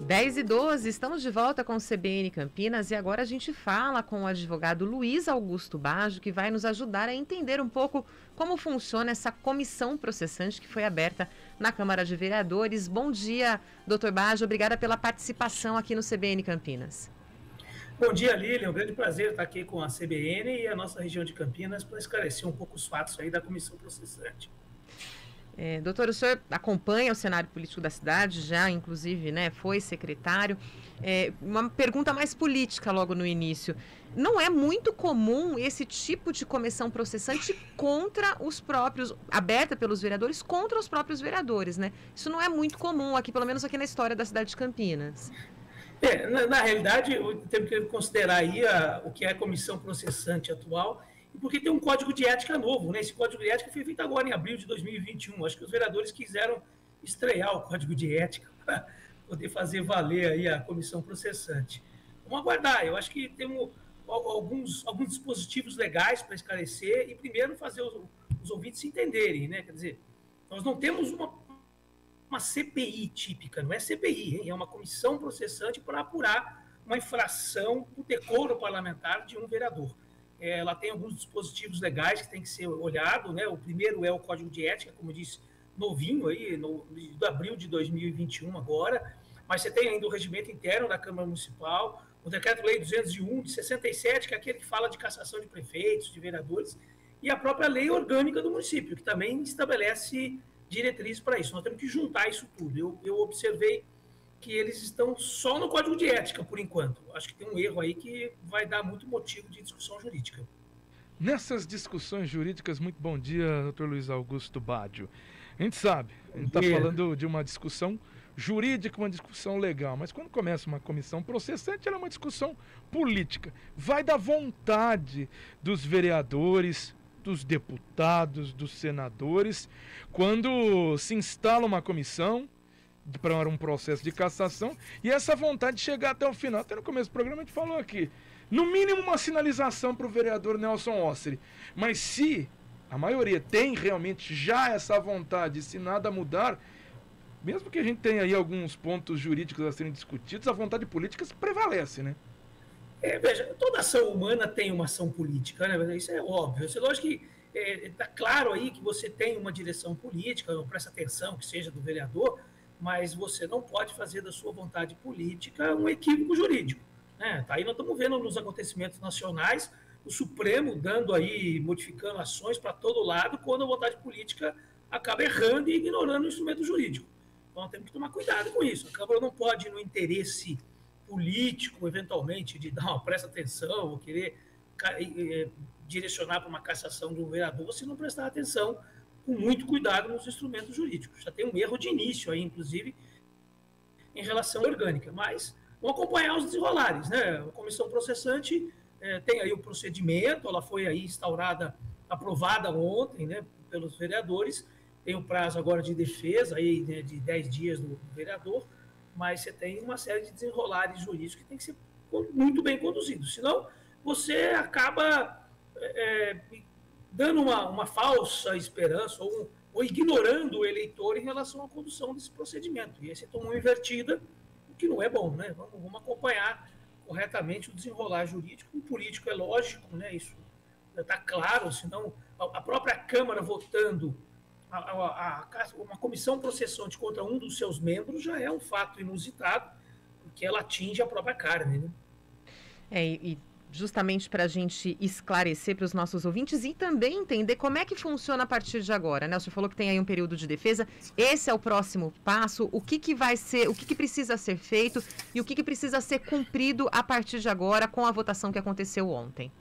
10h12, estamos de volta com o CBN Campinas e agora a gente fala com o advogado Luiz Augusto Baggio, que vai nos ajudar a entender um pouco como funciona essa comissão processante que foi aberta na Câmara de Vereadores. Bom dia, doutor Baggio, obrigada pela participação aqui no CBN Campinas. Bom dia, Lilian, é um grande prazer estar aqui com a CBN e a nossa região de Campinas para esclarecer um pouco os fatos aí da comissão processante. Doutor, o senhor acompanha o cenário político da cidade, já inclusive, né, foi secretário. Uma pergunta mais política logo no início. Não é muito comum esse tipo de comissão processante contra os próprios, aberta pelos vereadores, contra os próprios vereadores, né? Isso não é muito comum aqui, pelo menos aqui na história da cidade de Campinas. Na realidade, temos que considerar aí o que é a comissão processante atual, porque tem um código de ética novo, né? Esse código de ética foi feito agora em abril de 2021. Acho que os vereadores quiseram estrear o código de ética para poder fazer valer aí a comissão processante. Vamos aguardar. Eu acho que temos alguns dispositivos legais para esclarecer e primeiro fazer os ouvintes se entenderem, né? Quer dizer, nós não temos uma CPI típica, não é CPI, hein? É uma comissão processante para apurar uma infração do decoro parlamentar de um vereador. Ela tem alguns dispositivos legais que tem que ser olhado, né? O primeiro é o Código de Ética, como eu disse, novinho aí, de abril de 2021 agora, mas você tem ainda o regimento interno da Câmara Municipal, o Decreto-Lei 201 de 67, que é aquele que fala de cassação de prefeitos, de vereadores, e a própria Lei Orgânica do município, que também estabelece diretrizes para isso. Nós temos que juntar isso tudo. Eu observei que eles estão só no Código de Ética, por enquanto. Acho que tem um erro aí que vai dar muito motivo de discussão jurídica. Nessas discussões jurídicas, muito bom dia, doutor Luiz Augusto Baggio. A gente sabe, a gente está falando de uma discussão jurídica, uma discussão legal, mas quando começa uma comissão processante, ela é uma discussão política. Vai da vontade dos vereadores, dos deputados, dos senadores, quando se instala uma comissão para um processo de cassação, e essa vontade de chegar até o final. Até no começo do programa a gente falou aqui, no mínimo uma sinalização para o vereador Nelson Osseri, mas se a maioria tem realmente já essa vontade, se nada mudar, mesmo que a gente tenha aí alguns pontos jurídicos a serem discutidos, a vontade política prevalece, né? Veja, toda ação humana tem uma ação política, né? Isso é óbvio. É lógico que está claro aí que você tem uma direção política, presta atenção que seja do vereador, mas você não pode fazer da sua vontade política um equívoco jurídico, né? Tá aí nós estamos vendo nos acontecimentos nacionais o Supremo dando aí, modificando ações para todo lado, quando a vontade política acaba errando e ignorando o instrumento jurídico. Então nós temos que tomar cuidado com isso. A Câmara não pode, no interesse político, eventualmente, de dar uma presta atenção ou querer direcionar para uma cassação de um vereador, se não prestar atenção com muito cuidado nos instrumentos jurídicos. Já tem um erro de início aí, inclusive, em relação à orgânica, mas vamos acompanhar os desenrolares, né? A comissão processante tem aí o procedimento, ela foi aí instaurada, aprovada ontem, né, pelos vereadores, tem o prazo agora de defesa aí, né, de 10 dias do vereador, mas você tem uma série de desenrolares jurídicos que tem que ser muito bem conduzidos, senão você acaba dando uma falsa esperança ou ignorando o eleitor em relação à condução desse procedimento. E aí você toma uma invertida, o que não é bom, né? Vamos acompanhar corretamente o desenrolar jurídico. O político é lógico, né? Isso está claro, senão a própria Câmara votando uma comissão processante contra um dos seus membros já é um fato inusitado, porque ela atinge a própria carne, né? E justamente para a gente esclarecer para os nossos ouvintes e também entender como é que funciona a partir de agora, né? O senhor falou que tem aí um período de defesa, esse é o próximo passo, o que vai ser, o que precisa ser feito e o que precisa ser cumprido a partir de agora com a votação que aconteceu ontem.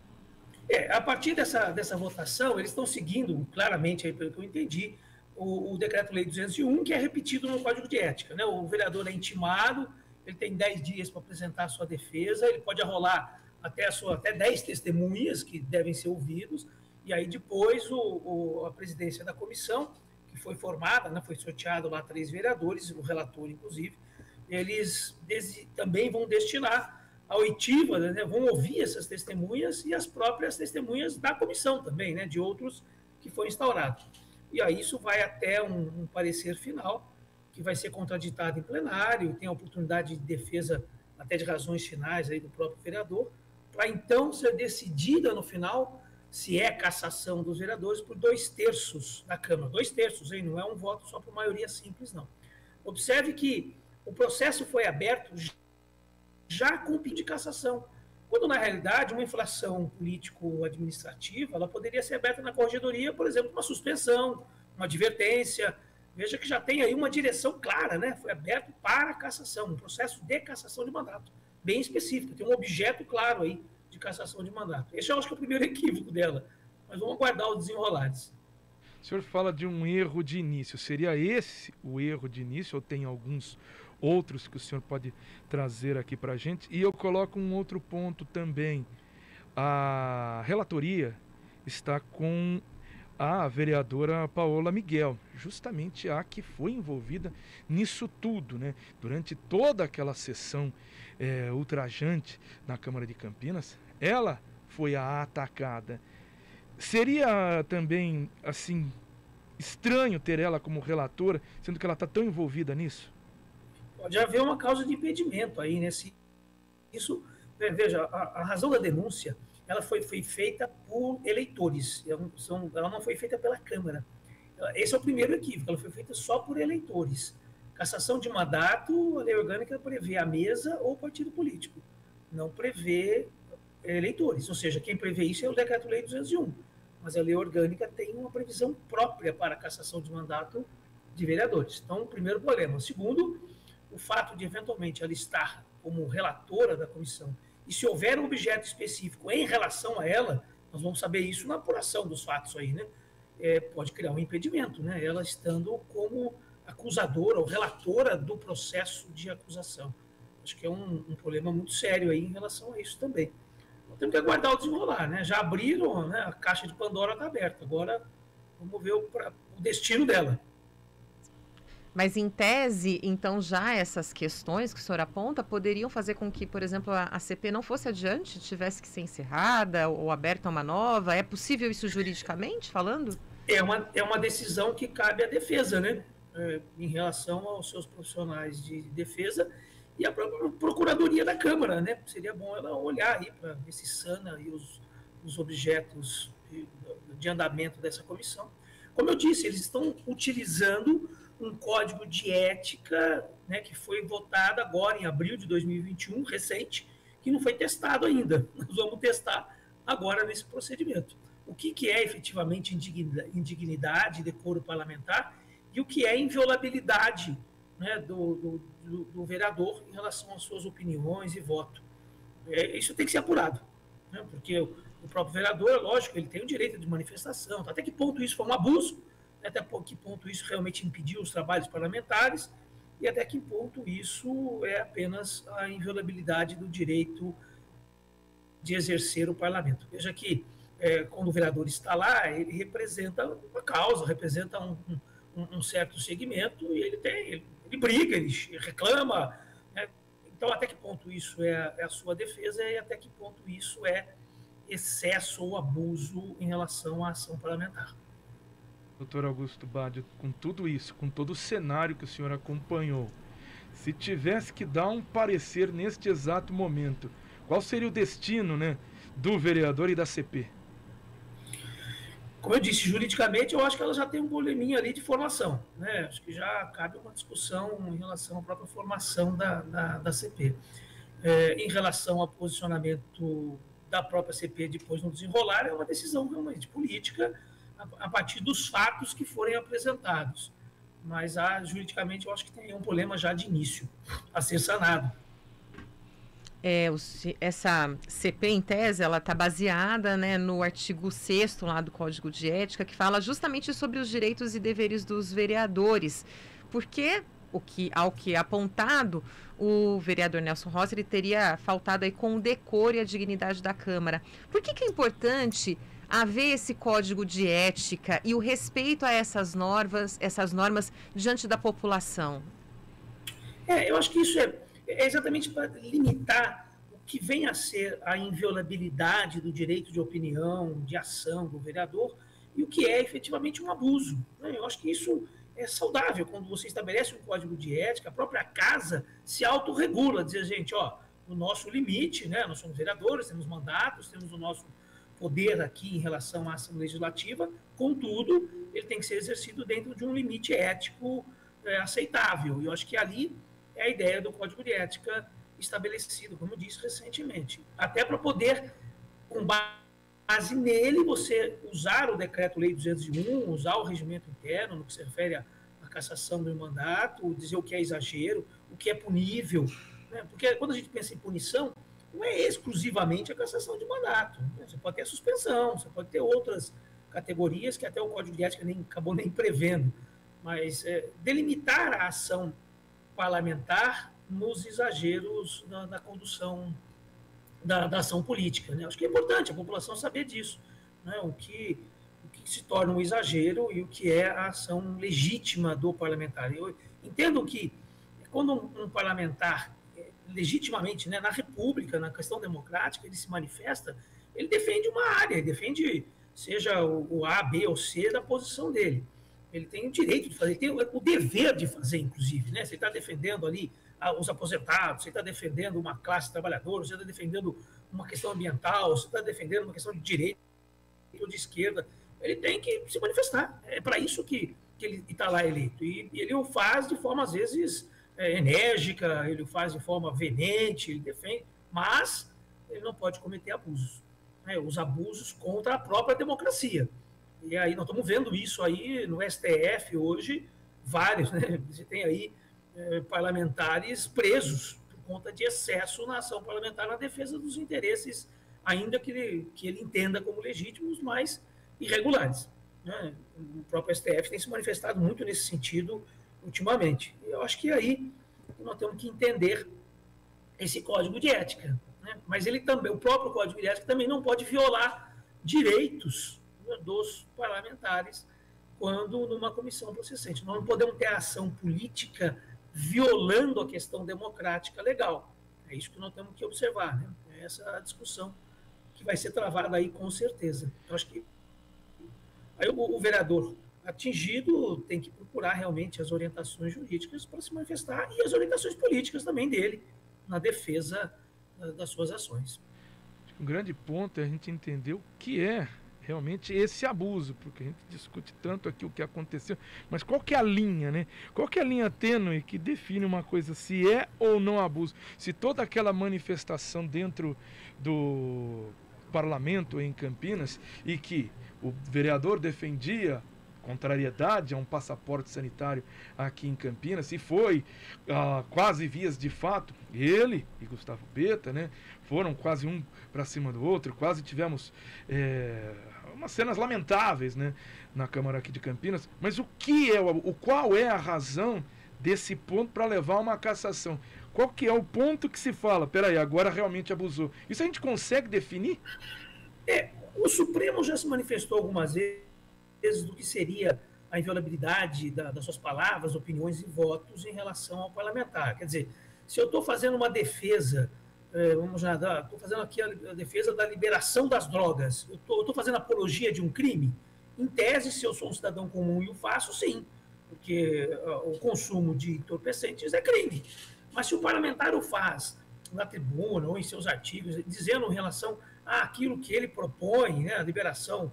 A partir dessa votação, eles estão seguindo claramente, aí, pelo que eu entendi, o Decreto-Lei 201, que é repetido no Código de Ética, né? O vereador é intimado, ele tem 10 dias para apresentar a sua defesa, ele pode arrolar até 10 testemunhas que devem ser ouvidos, e aí depois a presidência da comissão, que foi formada, né, foi sorteado lá 3 vereadores, o relator inclusive, eles também vão destinar a oitiva, né, vão ouvir essas testemunhas e as próprias testemunhas da comissão também, né, de outros que foi instaurado. E aí isso vai até um parecer final, que vai ser contraditado em plenário, tem a oportunidade de defesa até de razões finais aí do próprio vereador, para então ser decidida no final se é cassação dos vereadores por 2/3 da Câmara. 2/3, hein? Não é um voto só por maioria simples, não. Observe que o processo foi aberto já com pedido de cassação, quando, na realidade, uma infração político-administrativa ela poderia ser aberta na corregedoria, por exemplo, uma suspensão, uma advertência. Veja que já tem aí uma direção clara, né? Foi aberto para cassação, um processo de cassação de mandato, bem específico, tem um objeto claro aí de cassação de mandato. Esse eu acho que é o primeiro equívoco dela, mas vamos aguardar os desenrolares. O senhor fala de um erro de início, seria esse o erro de início ou tem alguns outros que o senhor pode trazer aqui para a gente? E eu coloco um outro ponto também, a relatoria está com a vereadora Paola Miguel, justamente a que foi envolvida nisso tudo, né? Durante toda aquela sessão ultrajante na Câmara de Campinas, ela foi a atacada. Seria também, assim, estranho ter ela como relatora, sendo que ela está tão envolvida nisso? Pode haver uma causa de impedimento aí, né? Isso, veja, a razão da denúncia ela foi feita por eleitores, ela não foi feita pela Câmara. Esse é o primeiro equívoco, ela foi feita só por eleitores. Cassação de mandato, a lei orgânica prevê a mesa ou o partido político, não prevê eleitores, ou seja, quem prevê isso é o Decreto-Lei 201, mas a lei orgânica tem uma previsão própria para a cassação de mandato de vereadores. Então, o primeiro problema. O segundo, o fato de, eventualmente, ela estar como relatora da comissão, e se houver um objeto específico em relação a ela, nós vamos saber isso na apuração dos fatos aí, né? Pode criar um impedimento, né? Ela estando como acusadora ou relatora do processo de acusação. Acho que é um problema muito sério aí em relação a isso também. Então, temos que aguardar o desenrolar, né? Já abriram, né? A caixa de Pandora está aberta, agora vamos ver o destino dela. Mas, em tese, então, já essas questões que o senhor aponta poderiam fazer com que, por exemplo, a CP não fosse adiante, tivesse que ser encerrada ou aberta uma nova? É possível isso juridicamente falando? É uma decisão que cabe à defesa, né? Em relação aos seus profissionais de defesa e a própria Procuradoria da Câmara, né? Seria bom ela olhar aí para ver se sana aí os objetos de andamento dessa comissão. Como eu disse, eles estão utilizando um código de ética, né, que foi votado agora em abril de 2021, recente, que não foi testado ainda. Nós vamos testar agora nesse procedimento. O que é efetivamente indignidade, decoro parlamentar e o que é inviolabilidade, né, do vereador em relação às suas opiniões e voto. Isso tem que ser apurado, né, porque o próprio vereador, lógico, ele tem o direito de manifestação. Até que ponto isso foi um abuso, até que ponto isso realmente impediu os trabalhos parlamentares e até que ponto isso é apenas a inviolabilidade do direito de exercer o parlamento. Veja que quando o vereador está lá, ele representa uma causa, representa um certo segmento e ele briga, ele reclama, né? Então, até que ponto isso é a sua defesa e até que ponto isso é excesso ou abuso em relação à ação parlamentar. Doutor Augusto Baggio, com tudo isso, com todo o cenário que o senhor acompanhou, se tivesse que dar um parecer neste exato momento, qual seria o destino, né, do vereador e da CP? Como eu disse, juridicamente, eu acho que ela já tem um probleminha ali de formação, né? Acho que já cabe uma discussão em relação à própria formação da CP. Em relação ao posicionamento da própria CP depois no desenrolar, é uma decisão realmente política, a partir dos fatos que forem apresentados. Mas, juridicamente, eu acho que tem um problema já de início a ser sanado. Essa CP, em tese, ela está baseada, né, no artigo 6º lá do Código de Ética, que fala justamente sobre os direitos e deveres dos vereadores. Porque, ao que é apontado, o vereador Nelson Rossi ele teria faltado aí com o decoro e a dignidade da Câmara. Por que é importante haver esse código de ética e o respeito a essas normas diante da população? Eu acho que isso é exatamente para limitar o que vem a ser a inviolabilidade do direito de opinião, de ação do vereador, e o que é efetivamente um abuso, né? Eu acho que isso é saudável. Quando você estabelece um código de ética, a própria casa se autorregula, dizer, gente, ó, no nosso limite, né, nós somos vereadores, temos mandatos, temos o nosso poder aqui em relação à ação legislativa, contudo, ele tem que ser exercido dentro de um limite ético aceitável. E eu acho que ali é a ideia do código de ética estabelecido, como eu disse recentemente. Até para poder, com base nele, você usar o Decreto-Lei 201, usar o regimento interno, no que se refere à cassação do mandato, dizer o que é exagero, o que é punível. Né? Porque quando a gente pensa em punição, não é exclusivamente a cassação de mandato. Né? Você pode ter a suspensão, você pode ter outras categorias que até o Código de Ética acabou nem prevendo. Mas delimitar a ação parlamentar nos exageros na condução da ação política. Né? Acho que é importante a população saber disso, né? O que se torna um exagero e o que é a ação legítima do parlamentar. Eu entendo que quando um parlamentar, legitimamente, né, na República, na questão democrática, ele se manifesta, ele defende uma área, ele defende, seja o A, B ou C da posição dele. Ele tem o direito de fazer, ele tem o dever de fazer, inclusive. Né? Você está defendendo ali os aposentados, você está defendendo uma classe trabalhadora, você está defendendo uma questão ambiental, você está defendendo uma questão de direita ou de esquerda. Ele tem que se manifestar. É para isso que ele está lá eleito. E ele o faz de forma, às vezes, enérgica, ele o faz de forma veemente, ele defende, mas ele não pode cometer abusos. Né? Os abusos contra a própria democracia. E aí nós estamos vendo isso aí no STF hoje, vários, né? Você tem aí parlamentares presos por conta de excesso na ação parlamentar na defesa dos interesses, ainda que ele entenda como legítimos, mas irregulares. Né? O próprio STF tem se manifestado muito nesse sentido ultimamente. Eu acho que aí nós temos que entender esse código de ética. Né? Mas ele também, o próprio código de ética também não pode violar direitos dos parlamentares quando numa comissão processante. Nós não podemos ter ação política violando a questão democrática legal. É isso que nós temos que observar. Né? É essa a discussão que vai ser travada aí com certeza. Eu acho que aí o vereador atingido tem que procurar realmente as orientações jurídicas para se manifestar e as orientações políticas também dele na defesa das suas ações. Um grande ponto é a gente entender o que é realmente esse abuso, porque a gente discute tanto aqui o que aconteceu, mas qual que é a linha, né? Qual que é a linha tênue que define uma coisa, se é ou não abuso? Se toda aquela manifestação dentro do parlamento em Campinas e que o vereador defendia contrariedade a um passaporte sanitário aqui em Campinas, e foi quase vias de fato, ele e Gustavo Betta, né, foram quase um para cima do outro, quase tivemos umas cenas lamentáveis, né, na Câmara aqui de Campinas. Mas qual é a razão desse ponto para levar uma cassação? Qual que é o ponto que se fala, peraí, agora realmente abusou? Isso a gente consegue definir? O Supremo já se manifestou algumas vezes do que seria a inviolabilidade das suas palavras, opiniões e votos em relação ao parlamentar. Quer dizer, se eu estou fazendo uma defesa, estou fazendo aqui a defesa da liberação das drogas, eu estou fazendo apologia de um crime, em tese, se eu sou um cidadão comum e o faço, sim, porque o consumo de entorpecentes é crime. Mas se o parlamentar o faz na tribuna ou em seus artigos, dizendo em relação àquilo que ele propõe, né, a liberação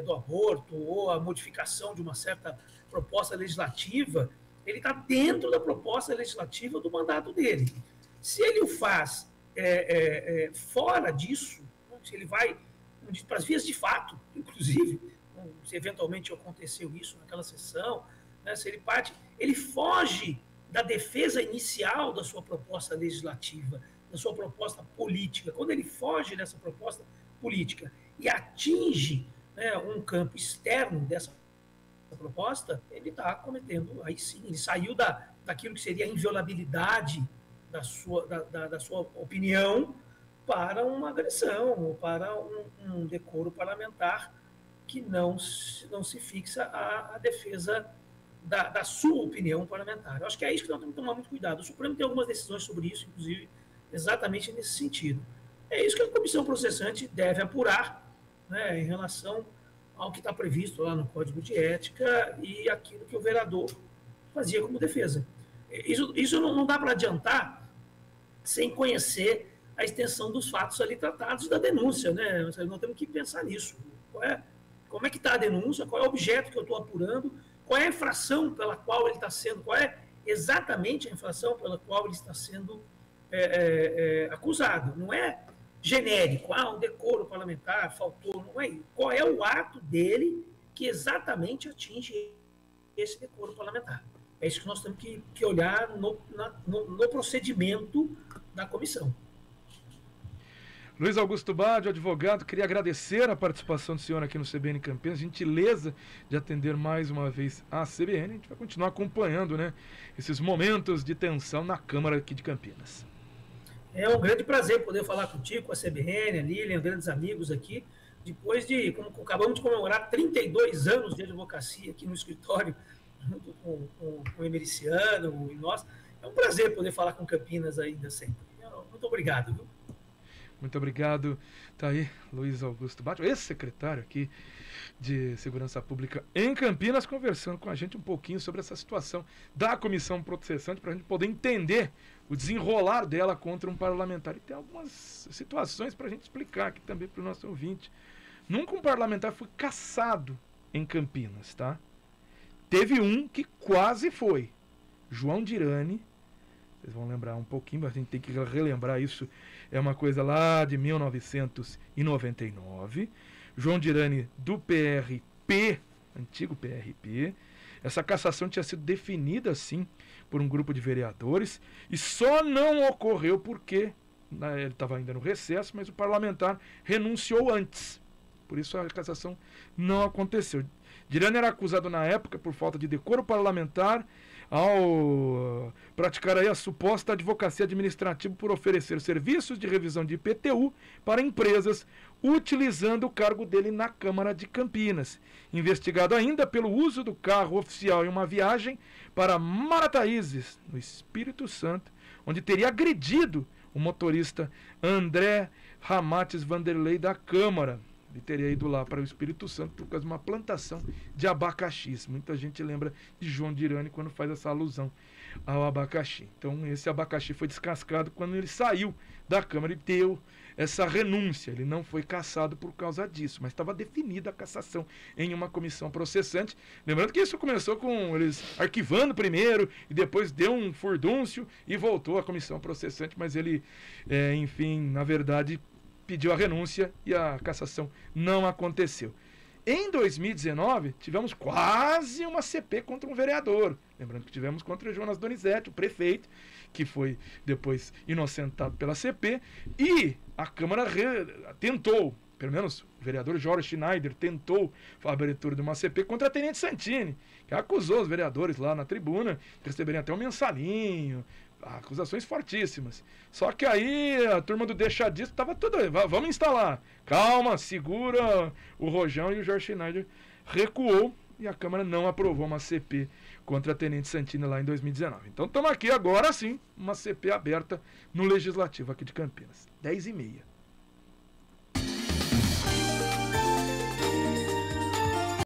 do aborto ou a modificação de uma certa proposta legislativa, ele está dentro da proposta legislativa do mandato dele. Se ele o faz fora disso, se ele vai para as vias de fato, inclusive, se eventualmente aconteceu isso naquela sessão, né, se ele foge da defesa inicial da sua proposta legislativa, da sua proposta política. Quando ele foge dessa proposta política e atinge, né, um campo externo dessa proposta, ele está cometendo, aí sim, ele saiu daquilo que seria a inviolabilidade da sua opinião para uma agressão, para um decoro parlamentar que não se fixa à defesa da sua opinião parlamentar. Eu acho que é isso que nós temos que tomar muito cuidado. O Supremo tem algumas decisões sobre isso, inclusive, exatamente nesse sentido. É isso que a comissão processante deve apurar, né, em relação ao que está previsto lá no Código de Ética e aquilo que o vereador fazia como defesa. Isso não dá para adiantar sem conhecer a extensão dos fatos ali tratados da denúncia, né? Nós temos que pensar nisso. Como é que está a denúncia, qual é o objeto que eu estou apurando, qual é a infração pela qual ele está sendo, qual é exatamente a infração pela qual ele está sendo acusado. Não é genérico, o decoro parlamentar faltou, não é isso. Qual é o ato dele que exatamente atinge esse decoro parlamentar? É isso que nós temos que olhar no procedimento da comissão. Luiz Augusto Baggio, advogado, queria agradecer a participação do senhor aqui no CBN Campinas, gentileza de atender mais uma vez a CBN. A gente vai continuar acompanhando, né, esses momentos de tensão na Câmara aqui de Campinas. É um grande prazer poder falar contigo, com a CBN, a Lilian, grandes amigos aqui, depois de, como acabamos de comemorar, 32 anos de advocacia aqui no escritório, junto com o Emericiano e nós. É um prazer poder falar com Campinas ainda sempre. Muito obrigado, viu? Muito obrigado. Tá aí Luiz Augusto Baggio, ex-secretário aqui de Segurança Pública em Campinas, conversando com a gente um pouquinho sobre essa situação da comissão processante, para a gente poder entender o desenrolar dela contra um parlamentar. E tem algumas situações para a gente explicar aqui também para o nosso ouvinte. Nunca um parlamentar foi cassado em Campinas, tá? Teve um que quase foi. João Dirani. Vocês vão lembrar um pouquinho, mas a gente tem que relembrar isso. É uma coisa lá de 1999. João Dirani, do PRP, antigo PRP. Essa cassação tinha sido definida, sim, por um grupo de vereadores. E só não ocorreu porque ele estava ainda no recesso, mas o parlamentar renunciou antes. Por isso a cassação não aconteceu. Dirani era acusado na época por falta de decoro parlamentar ao praticar aí a suposta advocacia administrativa por oferecer serviços de revisão de IPTU para empresas utilizando o cargo dele na Câmara de Campinas. Investigado ainda pelo uso do carro oficial em uma viagem para Marataízes, no Espírito Santo, onde teria agredido o motorista André Ramates Vanderlei da Câmara. Ele teria ido lá para o Espírito Santo por causa de uma plantação de abacaxis. Muita gente lembra de João Dirani quando faz essa alusão ao abacaxi. Então esse abacaxi foi descascado quando ele saiu da Câmara e deu essa renúncia. Ele não foi cassado por causa disso, mas estava definida a cassação em uma comissão processante. Lembrando que isso começou com eles arquivando primeiro e depois deu um furdúncio e voltou à comissão processante, mas ele, enfim, na verdade, pediu a renúncia e a cassação não aconteceu. Em 2019, tivemos quase uma CP contra um vereador. Lembrando que tivemos contra o Jonas Donizete, o prefeito, que foi depois inocentado pela CP. E a Câmara tentou, pelo menos o vereador Jorge Schneider tentou a abertura de uma CP contra a Tenente Santini, que acusou os vereadores lá na tribuna de receberem até um mensalinho, acusações fortíssimas. Só que aí a turma do deixadista estava tudo aí, vamos instalar. Calma, segura o Rojão, e o Jorge Schneider recuou e a Câmara não aprovou uma CP contra a Tenente Santini lá em 2019. Então estamos aqui agora sim, uma CP aberta no Legislativo aqui de Campinas. 10h30.